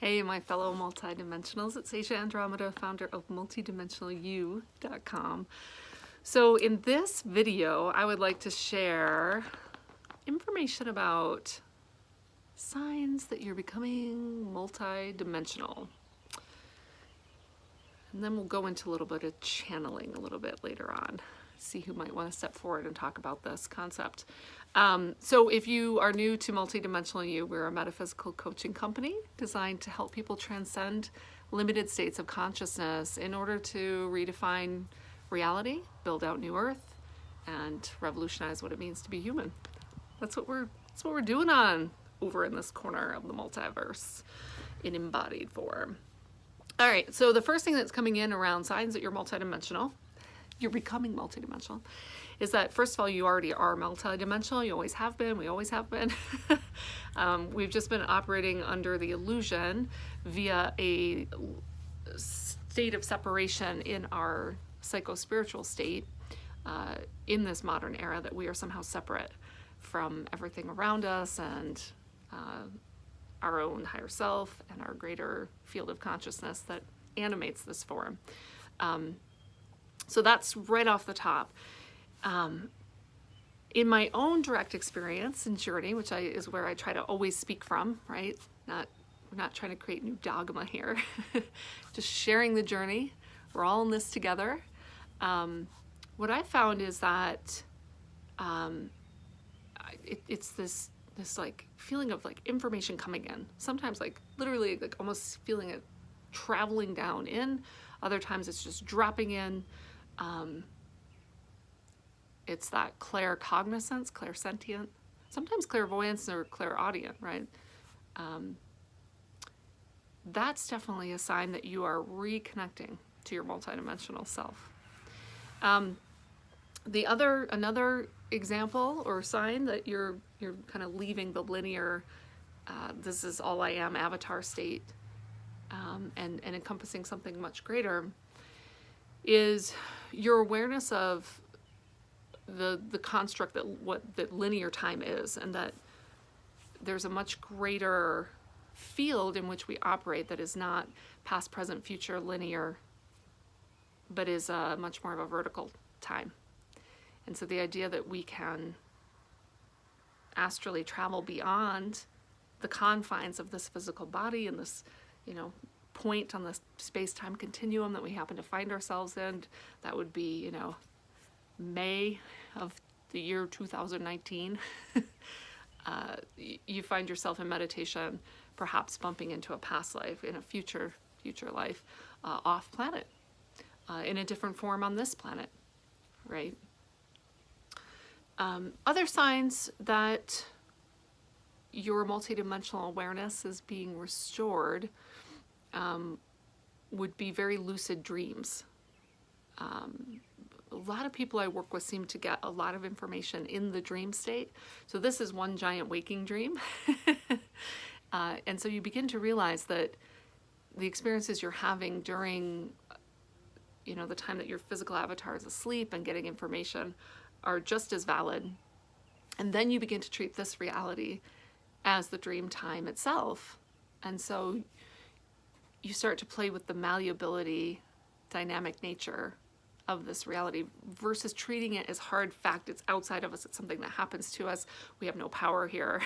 Hey, my fellow multidimensionals, it's Asia Andromeda, founder of multidimensionalu.com. So in this video, I would like to share information about signs that you're becoming multidimensional. And then we'll go into a little bit of channeling a little bit later on. See who might want to step forward and talk about this concept. So if you are new to Multidimensional You, we're a metaphysical coaching company designed to help people transcend limited states of consciousness in order to redefine reality, build out new earth, and revolutionize what it means to be human. That's what we're doing on over in this corner of the multiverse in embodied form. All right, so the first thing that's coming in around signs that you're multidimensional, you're becoming multidimensional, is that first of all, you already are multidimensional. You always have been. We always have been. We've just been operating under the illusion via a state of separation in our psycho-spiritual state in this modern era, that we are somehow separate from everything around us and our own higher self and our greater field of consciousness that animates this form. So that's right off the top. In my own direct experience and journey, which is where I try to always speak from, right? We're not trying to create new dogma here. Just sharing the journey. We're all in this together. What I found is that it's this like feeling of like information coming in. Sometimes like literally like almost feeling it traveling down in. Other times it's just dropping in. It's that claircognizance, clairsentient, sometimes clairvoyance or clairaudient, right? That's definitely a sign that you are reconnecting to your multidimensional self. Another example or sign that you're kind of leaving the linear, this is all I am avatar state, and encompassing something much greater, is your awareness of the construct that linear time is, and that there's a much greater field in which we operate that is not past, present, future linear, but is much more of a vertical time. And so the idea that we can astrally travel beyond the confines of this physical body and this, point on the space-time continuum that we happen to find ourselves in, that would be, May of the year 2019, you find yourself in meditation, perhaps bumping into a past life, in a future life, off planet, in a different form on this planet, right? Other signs that your multidimensional awareness is being restored would be very lucid dreams. A lot of people I work with seem to get a lot of information in the dream state. So this is one giant waking dream. And so you begin to realize that the experiences you're having during, the time that your physical avatar is asleep and getting information are just as valid. And then you begin to treat this reality as the dream time itself. And so you start to play with the malleability, dynamic nature of this reality versus treating it as hard fact. It's outside of us. It's something that happens to us. We have no power here.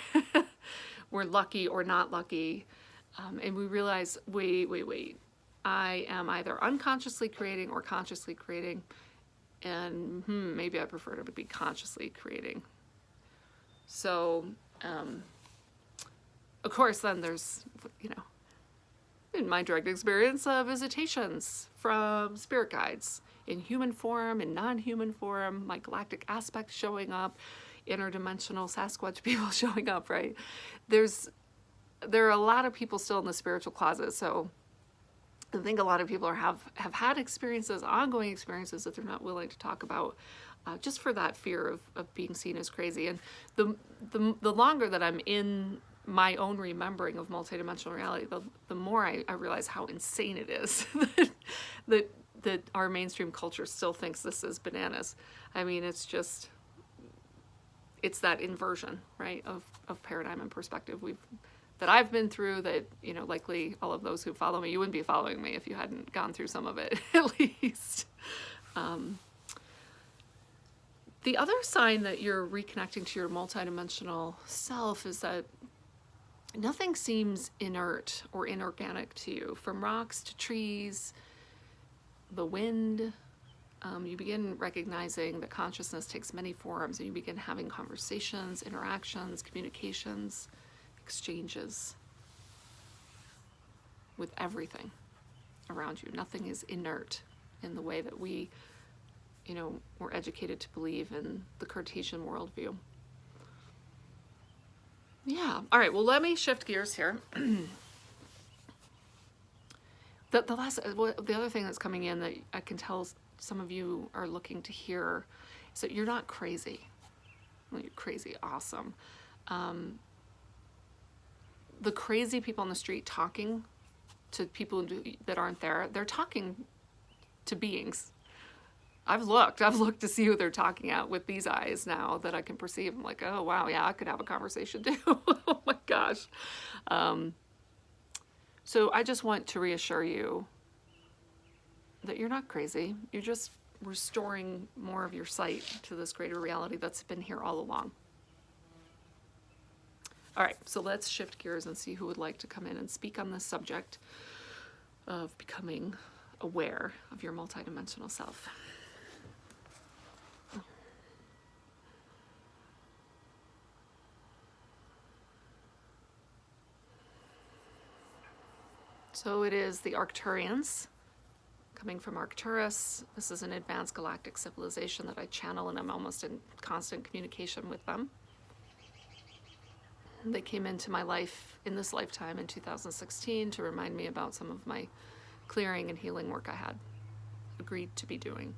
We're lucky or not lucky. And we realize, wait. I am either unconsciously creating or consciously creating. And maybe I prefer to be consciously creating. So, of course, then there's, in my direct experience, visitations from spirit guides in human form, in non-human form, my galactic aspect showing up, interdimensional Sasquatch people showing up, right? There are a lot of people still in the spiritual closet, so I think a lot of people have had experiences, ongoing experiences, that they're not willing to talk about, just for that fear of being seen as crazy. And the longer that I'm in my own remembering of multidimensional reality, the more I realize how insane it is that our mainstream culture still thinks this is bananas. I mean, it's that inversion, right, of paradigm and perspective that I've been through that, you know, likely all of those who follow me, you wouldn't be following me if you hadn't gone through some of it, at least. The other sign that you're reconnecting to your multidimensional self is that nothing seems inert or inorganic to you, from rocks to trees, the wind. You begin recognizing that consciousness takes many forms, and you begin having conversations, interactions, communications, exchanges with everything around you. Nothing is inert in the way that we, you know, we're educated to believe in the Cartesian worldview. Yeah. All right. Well, let me shift gears here. The other thing that's coming in that I can tell some of you are looking to hear is that you're not crazy. Well, you're crazy. Awesome. The crazy people on the street talking to people that aren't there, they're talking to beings. I've looked to see who they're talking at with these eyes now that I can perceive. I'm like, oh, wow, yeah, I could have a conversation too. Oh my gosh. So I just want to reassure you that you're not crazy. You're just restoring more of your sight to this greater reality that's been here all along. All right, so let's shift gears and see who would like to come in and speak on this subject of becoming aware of your multidimensional self. So it is the Arcturians, coming from Arcturus. This is an advanced galactic civilization that I channel, and I'm almost in constant communication with them. They came into my life in this lifetime in 2016 to remind me about some of my clearing and healing work I had agreed to be doing.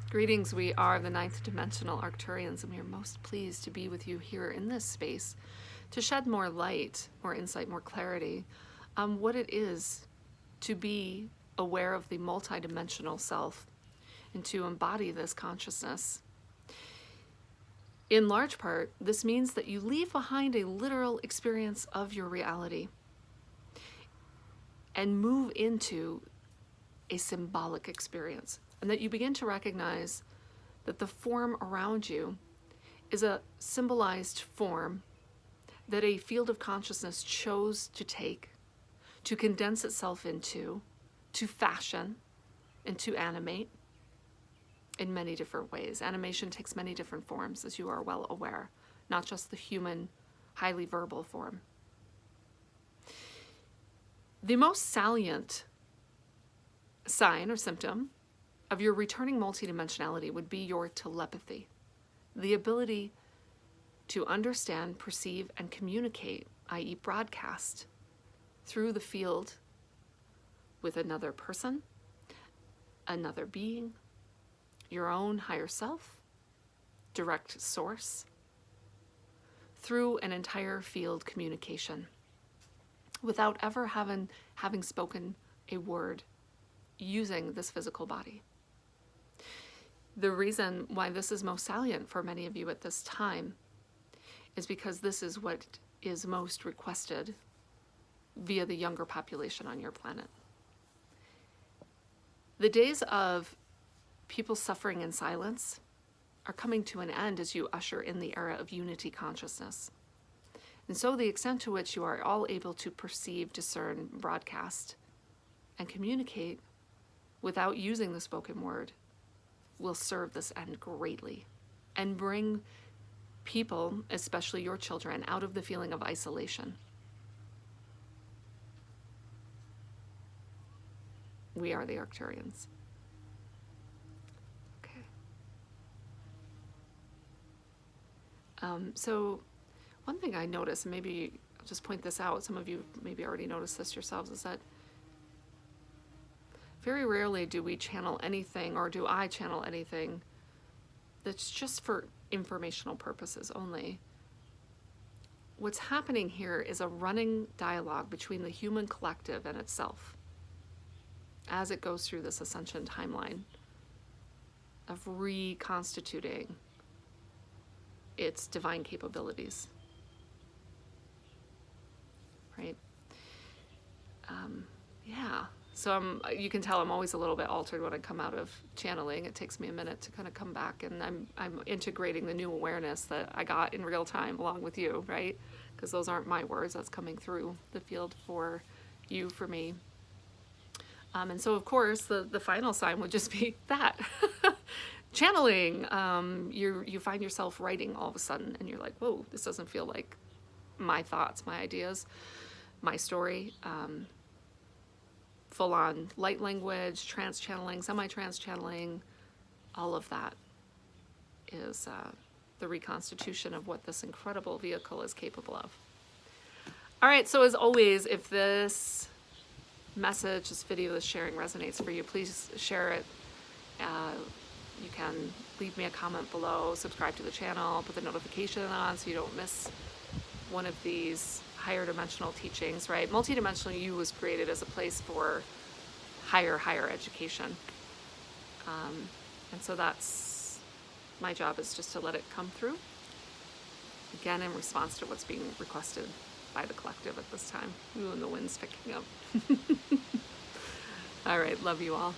Greetings, we are the 9th dimensional Arcturians, and we are most pleased to be with you here in this space to shed more light, more insight, more clarity on what it is to be aware of the multidimensional self and to embody this consciousness. In large part, this means that you leave behind a literal experience of your reality and move into a symbolic experience, and that you begin to recognize that the form around you is a symbolized form that a field of consciousness chose to take, to condense itself into, to fashion, and to animate in many different ways. Animation takes many different forms, as you are well aware, not just the human, highly verbal form. The most salient sign or symptom of your returning multidimensionality would be your telepathy, the ability to understand, perceive, and communicate, i.e. broadcast, through the field with another person, another being, your own higher self, direct source, through an entire field communication, without ever having spoken a word using this physical body. The reason why this is most salient for many of you at this time is because this is what is most requested via the younger population on your planet. The days of people suffering in silence are coming to an end as you usher in the era of unity consciousness. And so the extent to which you are all able to perceive, discern, broadcast, and communicate without using the spoken word will serve this end greatly and bring people, especially your children, out of the feeling of isolation. We are the Arcturians. Okay. So one thing I noticed, and maybe I'll just point this out, some of you maybe already noticed this yourselves, is that very rarely do we channel anything, or do I channel anything that's just for informational purposes only. What's happening here is a running dialogue between the human collective and itself as it goes through this ascension timeline. of reconstituting its divine capabilities, right? Yeah. So you can tell I'm always a little bit altered when I come out of channeling. It takes me a minute to kind of come back, and I'm integrating the new awareness that I got in real time along with you, right? Because those aren't my words. That's coming through the field for you, for me. And so, of course, the final sign would just be that. Channeling. You find yourself writing all of a sudden, and you're like, whoa, this doesn't feel like my thoughts, my ideas, my story. Full-on light language, trance channeling, semi-trance channeling, all of that is the reconstitution of what this incredible vehicle is capable of. All right, so as always, if this message, this video, this sharing resonates for you, please share it. You can leave me a comment below, subscribe to the channel, put the notification on so you don't miss one of these higher dimensional teachings, right? Multidimensional You was created as a place for higher education. And so that's my job, is just to let it come through. Again, in response to what's being requested by the collective at this time. Ooh, and the wind's picking up. All right, love you all.